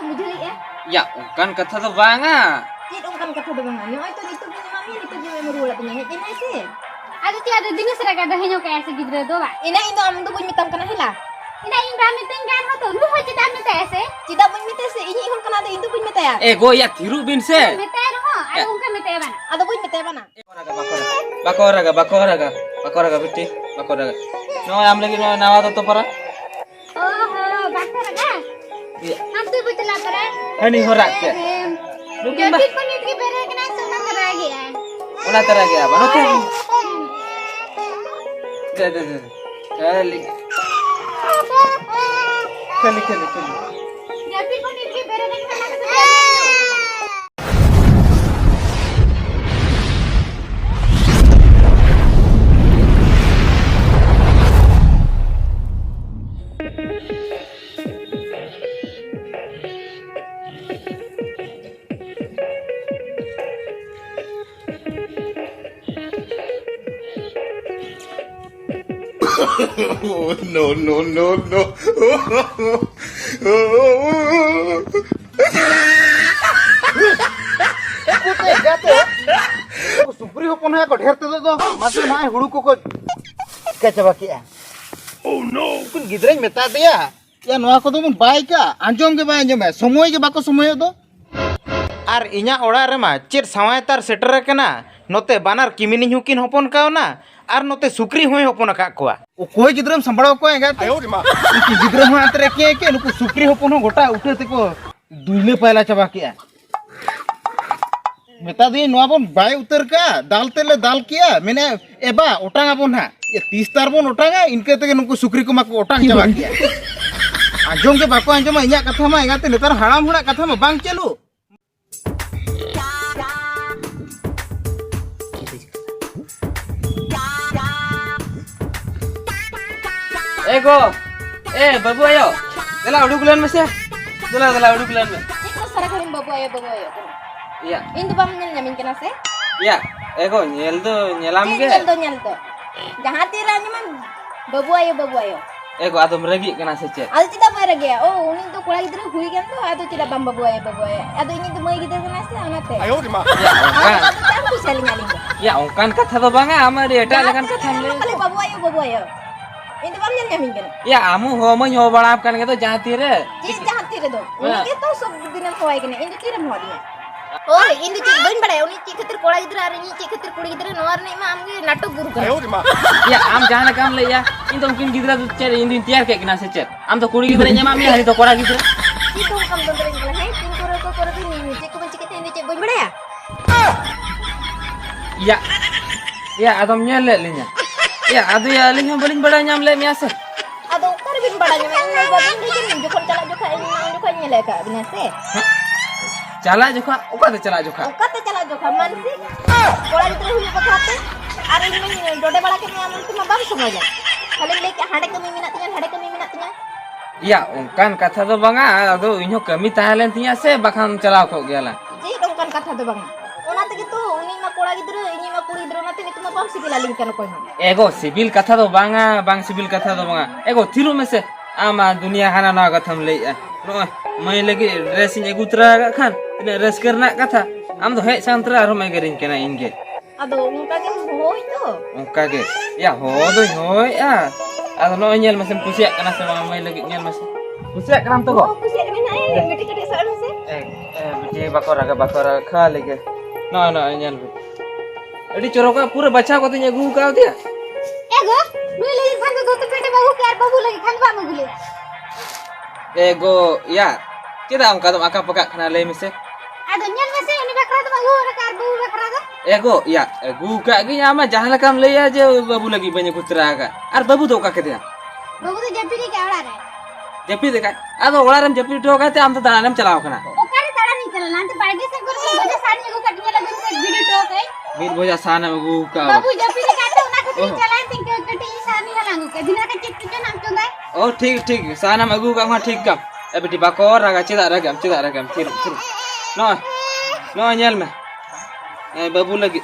bujuk ya. Ya, kan kata tu banga. Cik kan kata do bang. Nyoy to itu punya mami itu je merula punya hit ini sih. Ada ti ada dinas raga dah henyo kayak segidra do ba. Ina indo am tu punya mitam kana hila. Ina indra miting kan hoto lu ho cita mita ese. Cida punya mita sih. Ini ikon kana ada itu punya mita ya. Go ya tiru bin se. Mita ho, ada ungka mita ban. Ada punya mita mana? Bakoraga bitti. Bakoraga. No am lagi no nawa to para. Oh, bakta raga. Iya. Ham tu butla para. Hani horak ke. Mungkin Jadi panit ke bere kena sama karagi ya. Una tarage apa? No te. De. Kali. Jadi panit ke bere kena sama Oh, no. सुपरी होपन है को ढेर तेदो दो मासे ना हुड़ू को का चबा किया ओह नो कुन गिदरई मेता दिया या नोआ को दो बाय का आंजोम के बाय आंजोम है समय के बाको समय दो आर इना ओड़ा रे मा चेर सवाय तार सेटर कना नोते बानार किमिनी हुकिन होपन कावना आर नोते सुक्री होय होपन का कोआ ओ कोई गिदरम संभाळो को एगा आयो रे मा गिदरम हो आतरे के नुकु सुक्री होपन हो गोटा उठे ते को दुइले पायला चबा किया मेता दी नोआ बोन बाय उतर का दाल तेले दाल किया मैंने एबा ओटांगा बोन हा ये 30 तार बोन ओटांगा इनके ते नुकु सुक्री को माको ओटांग चबा किया आंजोम के बाको आंजोम इया कथा मा एगाते नेतार हाड़ाम हुड़ा कथा मा बांग चलू Go. Babu ayo. Dala udu bulan mas ya. Dala udu bulan mas. Cik sara karim babu ayo. Iya. Indu bam nyel nyamin kena se. Iya. Go nyel do nyelam ke. Nyel do. Jahat tira nyaman babu ayo. Go ado meragi kena secet. Ado cita mai rage ya. Oh, unin to kula gidra hui kan to ado cita bam babu ayo. Ado ini to mai gidra kena se anate. Ayo di ma. Ya, ongkan. Ado tan ku sali nyaling. Ya, ongkan kata to banga amar eta lekan kata mle. Kali babu ayo. Indu bam nyel nyamin kena. Ya, amu homo nyo balap kan gitu jahat tire. Cik jahat tira do. Unin ke to sob dinan hoy kena. Indu tira mo dia. Oh, indu cik bain badai. Unin cik khatir kola gidra ar ini cik khatir kudi gidra noar nei ma amge natok guru kena. Ayo di ma. Ya, am jahan kam le ya. Into mungkin gidra tu cer indin tiar kayak kena secet. Am to kudi gidra nyama mi hari to kora gidra. Itu kam dondre kena hai. Tin kora tu ni cik ko cik kete indu cik bain badai ya. Ya. Ya, adom nyel le nya. Ya, adu ya linya baling bada nyam le miasa. Ado kar bin bada nyama ini babin ni jokon cala joka ini jokon nyele ka binase. Cala joka, oka te cala joka. Kate cala joka mansi. Kola gidra hui pakhate. Are ini dode bala ke nyam tu ma bam samoja. Kali leke hade kami minat tinya. Ya, ongkan kata to banga ado inyo kami tahalen tinya se bakhan cala ko gela. Ji dongkan kata do bang. Ona te gitu uni ma kola gidra ini ma kuri gidra nate itu ma bam sipila lingkan ko ha. Ego sibil kata to banga, bang sibil kata to banga. Ego thiru mese ama dunia hana na gatham le. No, mai lagi dressing egutra kan. Tina res karna kata. Am to he santra aro mai gerin kena inge. Ado unka ke hoi to. Ongka ge. Ya hoy ya. Ado no nyel mesen pusiak kana sama mai lagi nyel mesen. Pusiak kanam to Oh, ko. kusi kene nae beti kade sa se. Biji bakora kha lege. No nyel. Adi choroka pura bacha ko tinya gu ka dia. Ego, lu lagi kan go to pete bahu ke ar babu lagi kan ba magule. Ego ya. Kita ongka to aka paka kana le mise. Ada nyal mese ini bakra to bahu ra kar bahu bakra to. Ego ya. Gu ka gi ama jahala kam le ya je babu lagi banyak putra ka. Ar babu to ka ke dia. Babu to japiri ke awara re. Japi de ka. Ado olaram japi to ka te am to danam chalao kana. Okare tara ni chala nanti baigi se guru goja sari ego katinya lagi se video to kai. Bir boja sana gu ka. बाबू जब भी कहते हो ना कुछ चलाएं think कटी सानी हलांगो के दिन का चित्त जो नाम चुंदा Oh ठीक sana agu ka ma ठीक kam. Beti bakor raga cida ragam tir. No nyel me. Babu lagi.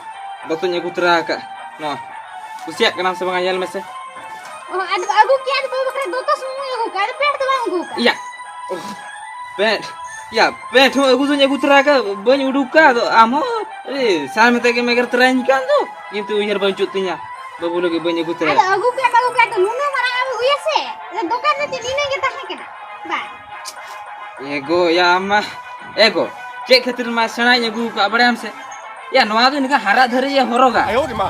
Batunya putra ka. No. Kusiak kenam sebang nyel me se. oh aduh aku kian babu bakra dua tas semua aku kan peer tuh aku Iya. Pet. Ya, betul aku tuh nyaku teraka banyak uduka tuh amo. Sama tadi megar terain kan tuh. Itu ihar bancutnya. Babu lagi banyak udu teraka. Ada aku kan tuh nuna marang aku ya sih. Lah dokan nanti dina kita kena. Ba. Ego ya ama. Ego. Cek khatir mas sana nyaku ka badam se. Ya noa tuh ini kan harat dhari ya horoga. Ayo di mah.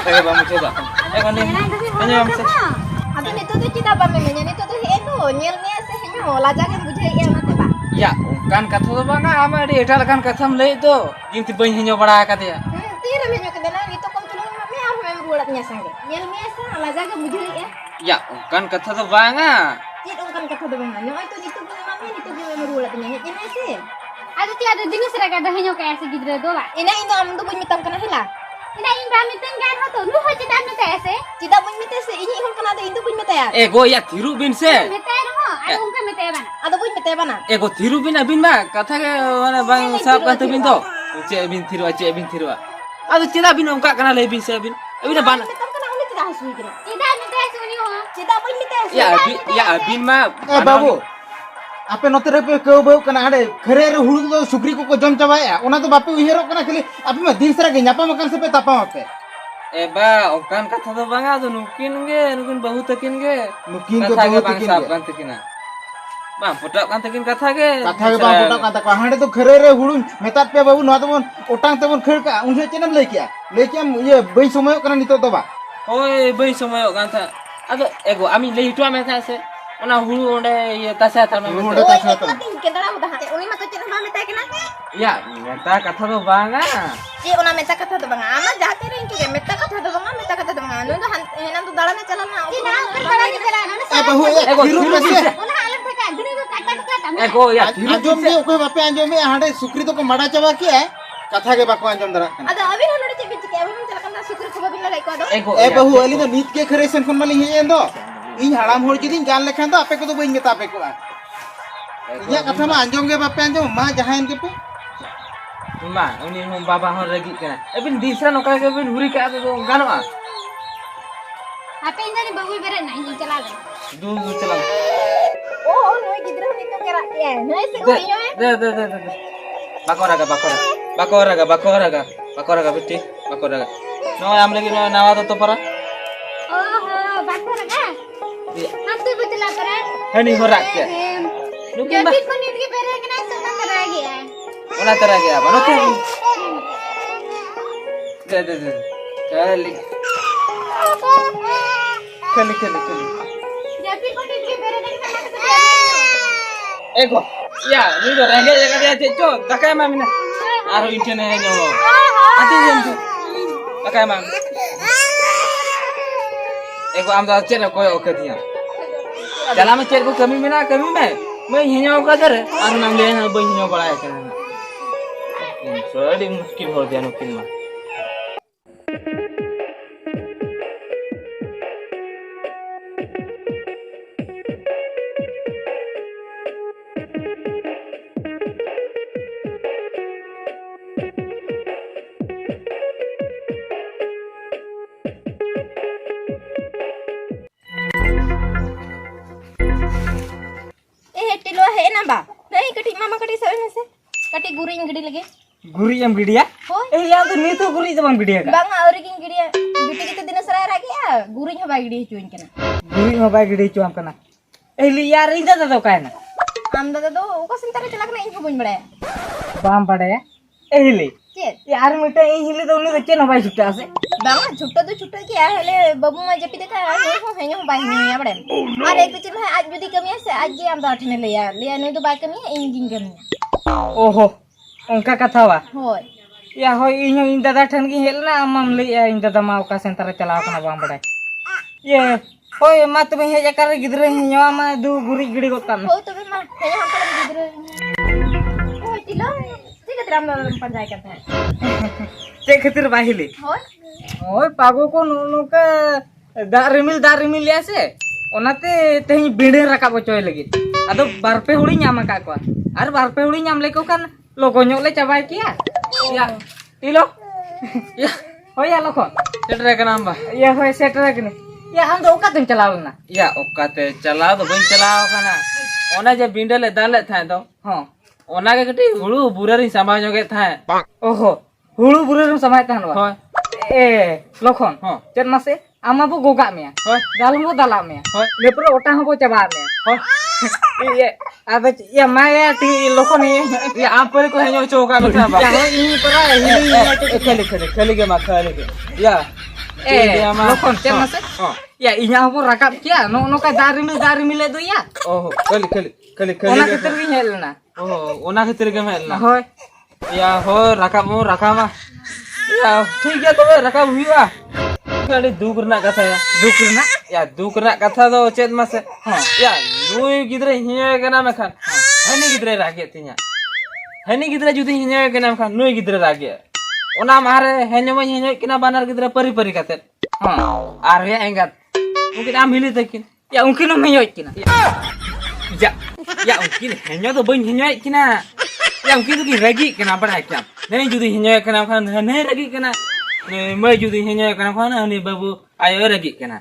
Ego bamu coba. Ego nih. Hanya am se. Abi nito tuh cita apa memenya nito tuh itu nyel nya se henyo lajakan bujai ya mate ba. Ya, kan kata tuh bang ama di etal kan kata mulai itu. Jinti banyak hanya bada kata ya. Tira menyo kedana nito kom tulung me am mem rulat nya sange. Nyel nya se lajakan bujai ya. Ya, kan kata tuh bang ah. Cid kan kata tuh bang. Nyo itu nito punya mami nito punya mem rulat nya nya se. Ada ti ada dina sira kada henyo kaya se gidra do ba. Ina indo am tuh punya mitam kana hila. Ina imba miteng kan ho to nu ho cita nu kaya se. Cita punya mite se ini ihon kana ada indo punya mite ya. Ego ya tiru bin se. Mete ho ada ungka mete bana. Ada punya mite bana. Ego tiru bin abin mah kata ke mana bang sab kata bin to. Cek bin tiru. Aduh cita bin ongkak kana lebih se bin. Abin bana. Mitam kana uli tidak hasui kira. Cita mete suni ho. Cita punya mite se. Ya abin mah. बाबू आपे नोते रे पे केउ बेउ कना आडे खरे रे हुळु दो सुक्री को जम चाबाया ओना तो बापे उहेरो कना खाली आपे में दिन सरा के न्यापा मकान से पे तापा आपे Eba okan kata tuh bang aduh nukin bahu tekin ge. नुकिन के Kata ge बहु bang तिकिन sab kan tekina. Bang pudak kan tekin kata ge. कथा के बाबू टा कथा को हाडे तो खरे रे हुळु मेतात पे बाबू नो तो ओटांग तबन खर का उनसे चेनम लेकिया ये बई समय कना नितो तो बा Oi bai somayo kan ta. Aduh ego ami lei tu ame ta se. Ona hulu onde ye tasa ta me. हुळु टा था तो Mati kedana udah hati. Uni mah tuh cina mah mite kena. Ya, meta kata tuh bang ah. Ci una meta kata tuh bang. Ama jate rin juga meta kata tuh bang. Meta kata tuh bang. Anu tuh henan tuh dalana calana. Cina ungka bana ke jalan nu ए बहु ये Ego Hiru tiru पे bin se. Una alam theka dina ko kata kata. Ego ya tiru अंजोम दे कोई बापे अंजोम में हाडे सुक्री तो को मडा चाबा के कथा के बाको अंजोम दरा Ada abin anu cek bicik abin calakan na syukur coba bin lagi ko ado. Ego ए बहु अली तो नीत के खरे सन कोन माली हे एंदो इन हराम होड़ जुदी जान लेखान तो आपे को तो बई मेता आपे को इया कथा मा अंजोम के बापे अंजोम मा जहां के पे Ma, uni hom baba hon lagi kena. Ebin disra noka ke bin huri ka tuh gano ah. Apa ini babu bere nai chala le. Du celang. Oh, noi gidra ni to kera. Ya, noi se ko yo eh. De. Bakoraga bitti. Bakoraga. No am lagi no nawa to para. Oh, bakar ka. Hantu butla para. Hani horak ya. Nukin ba. Jadi ko nit ke bere kena sama kara gaya. Ona tara gaya ba. No tu. De. Kali. Jadi ko nit ke bere kena sama kara. Ego. Ya, ni do renge jaga dia ceco. Takai ma mina. Aro intene nyo. Ati jam tu. Takai ma. Ego am da cene koy oke dia. Dalam cek ko kami mina kami me. Mai hinyo ka dare. Aro nam le na bai hinyo bala ya kana. Sorry muskil ho dia nukin ma. Tilo he na ba. Nei kati mama kati sawe na se. Kati guring gidi lagi. Guri am gidia? Hoi. Ya tu ni tu guri jam gidia ka. Bang auri king gidi. Biti kita dina serai lagi ya. Guring ha ba gidi cuin kena. Guri ma ba gidi chu am kana. Li yar inda da ka na. Am da do uko sintare celak na inho bun bade. Bam pade. Li. Cet. यार मिटा ए हिले तो उन्हें बच्चे ना भाई छुट्टा से Bang छुट्टा तो छुट्टा किया हेले बाबू मा जपी देखा नहीं हो हेयो बाई नहीं या बड़े और एक पिछले में आज जुदी कमी है आज जे हम दाठने ले या नहीं तो बाई कमी है इंगिंग कमी ओहो उनका कथा वा होय या हो इन दादा ठन की हेल ना अमम ले इन दादा मा का सेंटर चलाव कना बाम बड़े ये होय मत में हे जकर गिदरे हियो मा दू गुरी गिड़ी गोत कान हो तो मा हेयो हम पर गिदरे होय तिलो ठीक है राम पंचायत करते हैं ते खातिर बाहिली होय ओय पागो को नो का दारिमिल यासे ओनाते तेही बिंडे रकाब चोय लगी अदो बारपे हुड़ी न्यामा का को आर बारपे हुड़ी न्याम लेको कान लोगो ᱧᱚᱜ ले चाबाय किया या तिलो या होय या लोको सेटर कना बा या होय सेटर कने या हम दो ओका तुम चलावना या ओका ते चलाव दो बन चलाव कना ओना जे बिंडे ले दाले थाय दो हां ओना के कटी हुड़ू बुरा री समाज जोगे था ओहो हुड़ू बुरे रम समाय तान वा होय ए लखन हां चेत मासे आमा बो गोगा में होय दाल मो दाला में होय लेपर ओटा हो बो चबा में होय ये अब ये माया ती लखन ये आप पर को हेजो चौका में था या हो इ परा हिली खेली के मा खेली के या ए लखन चेत मासे हां या इया हो राकाब किया नो नो का दारी मिले दो या ओहो खेली ओना के तरवी हेलना ओहो ओना खातिर के मेलना होय या हो राकामा या ठीक है तबे राकाब हुआ अड़ी दुख रना कथा या दुख रना कथा दो चेत मासे हां या नुई गिदरे हिया केना मेखान हनी गिदरे रागे तिया हनी गिदरे जुदी हिया केना मेखान नुई गिदरे रागे ओना मारे हेनो केना बानर गिदरे परी कते हां आर या एंगात उनकिन आम हिली तकिन या उनकिन में होय किना या उनकिन हेनो तो बइन हिया किना या उनकिन की रगी केना बड़ा क्या नहीं जुदी हिया केना खान नहीं रगी केना मैं जुदी हिया केना खान हनी बाबू आयो रगी केना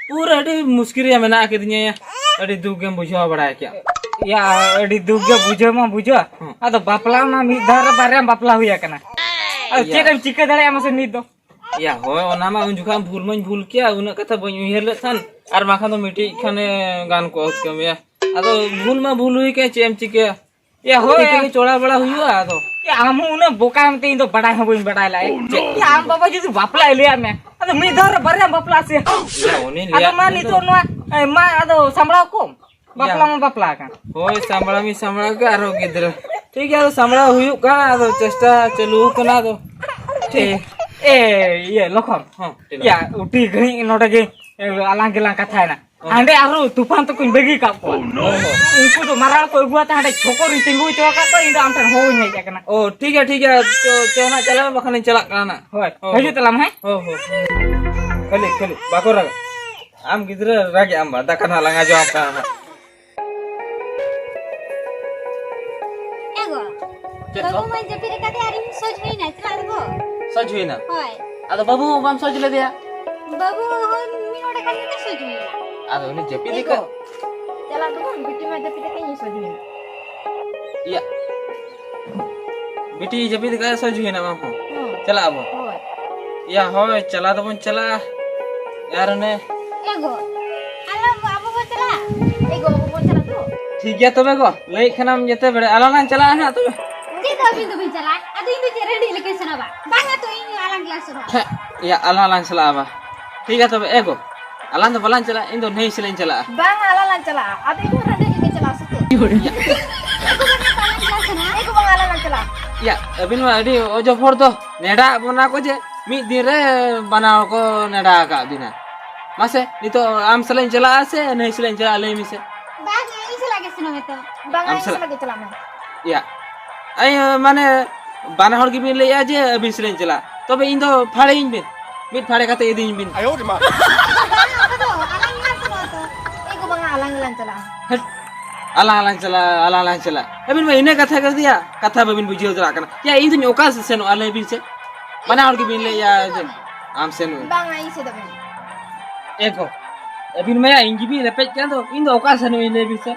पूरा अड़ी मुश्किल या मेना के दिया अड़ी दुख के बुझा बड़ा क्या या अड़ी दुगे बुझो मा बुझो अदो बापला मा मी धार बारे बापला हुया कना अ चेकम चिके दड़े मसे नी दो या होय ओना मा उन जुखा भूल किया उन कथा बइन उहेर ले थान आर माखा तो मिटी खाने गान को होत कम या अदो भूल हुई के चेम चिके या होय के चोड़ा बड़ा हुआ अदो या आमु उन बोका मते इन तो बड़ा है बइन बड़ा लाई या आम बाबा जदी बापला लिया में अदो मी धार बारे बापला से या ओने लिया अदो मा नी तो नो मा अदो संबड़ा कोम बापला मा बापला का होय संबड़ा के आरो गिदर ठीक है संबड़ा हुई का अदो चेष्टा चलू कना दो ठीक ए ये लखन हां या उठी घणी नोटे के आलांग गेला कथा है ना आंडे आरो तूफान तो कोई बेगी का को उनको तो मारा को गुआ ता छोकोरी तिंगु चोका तो इंदा आमठन हो नहीं जाकना ओ ठीक है चोना चला बखन चला काना होय हजू तलाम है हो खली बाको रगा आम गिदरे रागे आम बादा कना लंगा जो आपका एगो बाबू मैं जब फिर कदे आरी सोच नहीं ना चला दो सच हुई ना होय अदो बाबू बम सोच ले दिया बाबू मी ओडे कदे ते सोच नहीं अदो ने जेपी दिका चला तो बिटी में जब तक नहीं सोच या बेटी जेपी दिका सच हुई ना बापू चला अब या हो चला तो चला यार ने एगो आला बाबू को चला एगो वो चला तो ठीक है तबे को लई खनाम जते बड़े आलाना चला है तबे जी तो भी चला अदो इन तो रेडी लेके सुनाबा बांगा तो इन आला क्लास सुना या आलाना चला बा ठीक है तबे एगो आलान तो बलान चला इन तो नहीं सिलेन चला बांग आला चला अदे इन रंडे के चला सके एगो बांग आला चला या अबिन मा अडी ओजो फोड़ दो नेडा बना को जे मी दिन रे बनाओ को नेडा का बिना मासे नी तो आम सिलेन चला से नहीं सिलेन चला ले मी से बांगा इसे लागे सुना तो बांग आम आला चला लगे चला मैं या आई माने बाना हर की बिन ले आ जे अबिन सिलेन चला तबे इन तो फाड़े इन बिन मिट फाड़े का तो इदिन बिन एगो बांग आला चला आला चला अबिन में इने कथा कर दिया कथा बबिन बुझियो जरा कना या इन तो ओका से नो आले बिन से बाना हर की बिन ले या आम से नो बांग आई से दबे एको अबिन में इंगी भी रेपेट क्या तो इन तो ओका से नो इले बिन से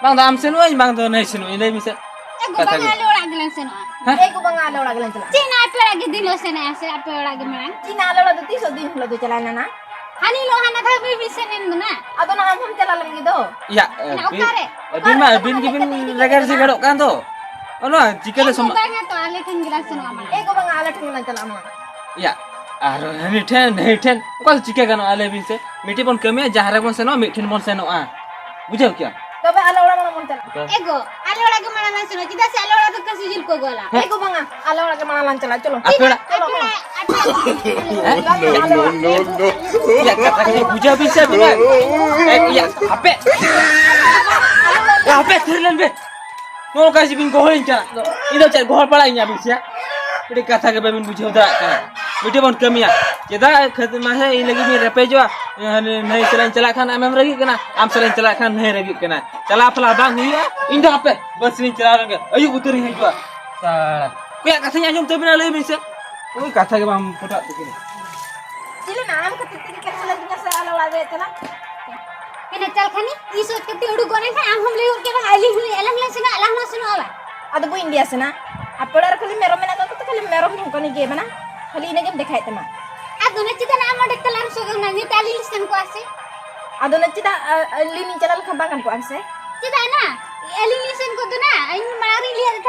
बांग आम से नो बांग तो नहीं से नो इले बिन से एगो बांगा लोड़ा गलन सुना एगो बांग आला चला चीना पेड़ा के दिलो से ना ऐसे पेड़ा के मन चीना आला तो 30 दिन लो चला ना हनी लोहाना था भी से नेन ना अदो ना हम चला लगे दो या अबिन की बिन लगर से गड़ो कान तो ono jika सम बांगा तो आले ठन गिलास सुना मन एगो बांग आला ठन चला हम या आर नहीं ठन ओका चिके गानो आले बिन से मिटी बन कमे जहारे बन से नो मिठन बन से नो आ बुझो क्या तबे आला मन चला एगो आलोड़ा के माना सुनो चिदा से आलोड़ा तो कसी जिल को गोला एगो बांग आला के माना चला चलो अपेड़ा no. या कथा के बुझा भी से बिना या अpe या अpe थरलन बे नो कासी बिन गोहल चला इदो चल गोहल पड़ा इया बिसिया इडी कथा के बिन बुझो दा मिटी बन कमिया जेदा खत माहे इ लगी में रेपे जो नहीं चला चला खान आम रगी कना आम चला चला खान नहीं रगी कना चला फला बांग हुआ इंदा अpe बस नहीं चला रंगे अयु उतरी है जो साला कोया कथा आजम तो बिना ले बिसे ओई कथा के हम फटा तकिन चिले नाम के तितरी के चला दिन से आला दे चला केने चल खनी ई सोच के उडु कोने था हम ले के आली हुई अलग ले सुना अलग ना सुना वाला ᱟᱫᱚ ᱵᱟᱹᱧ ᱤᱫᱤᱭᱟ ᱥᱮᱱᱟ ᱟᱯᱮ ᱚᱲᱟᱜ ᱨᱮ ᱠᱷᱟᱹᱞᱤ ᱢᱮᱨᱚᱢ ᱢᱮᱱᱟᱜ ᱠᱚᱣᱟ ᱛᱚ ᱠᱷᱟᱹᱞᱤ ᱢᱮᱨᱚᱢ ᱦᱚᱸᱠᱚ ᱱᱤᱡᱮ ᱵᱟᱱᱟ ᱠᱷᱟᱹᱞᱤ ᱤᱱᱟᱹᱜᱮᱢ ᱫᱮᱠᱷᱟᱭ ᱛᱟᱢᱟ ᱟᱫᱚ ᱱᱟ ᱪᱮᱫᱟᱜ ᱟᱢ ᱚᱸᱰᱮ ᱛᱟᱞᱟᱨᱮ ᱥᱚᱜᱚᱱᱟ ᱱᱤᱛ ᱟᱹᱞᱤᱧ ᱥᱮᱱ ᱠᱚ ᱟᱥᱮ ᱟᱫᱚ ᱱᱟ ᱪᱮᱫᱟᱜ ᱟᱹᱞᱤᱧ ᱪᱟᱞᱟᱣ ᱞᱮᱠᱷᱟᱱ ᱵᱟᱝ ᱜᱟᱱ ᱠᱚᱜᱼᱟ ᱥᱮ ᱪᱮᱫᱟᱜ ᱱᱟ ᱟᱹᱞᱤᱧ ᱥᱮᱱ ᱠᱚ ᱫᱚ ᱱᱟ ᱤᱧ ᱢᱟᱲᱟᱝ ᱨᱤᱧ ᱞᱟᱹᱭ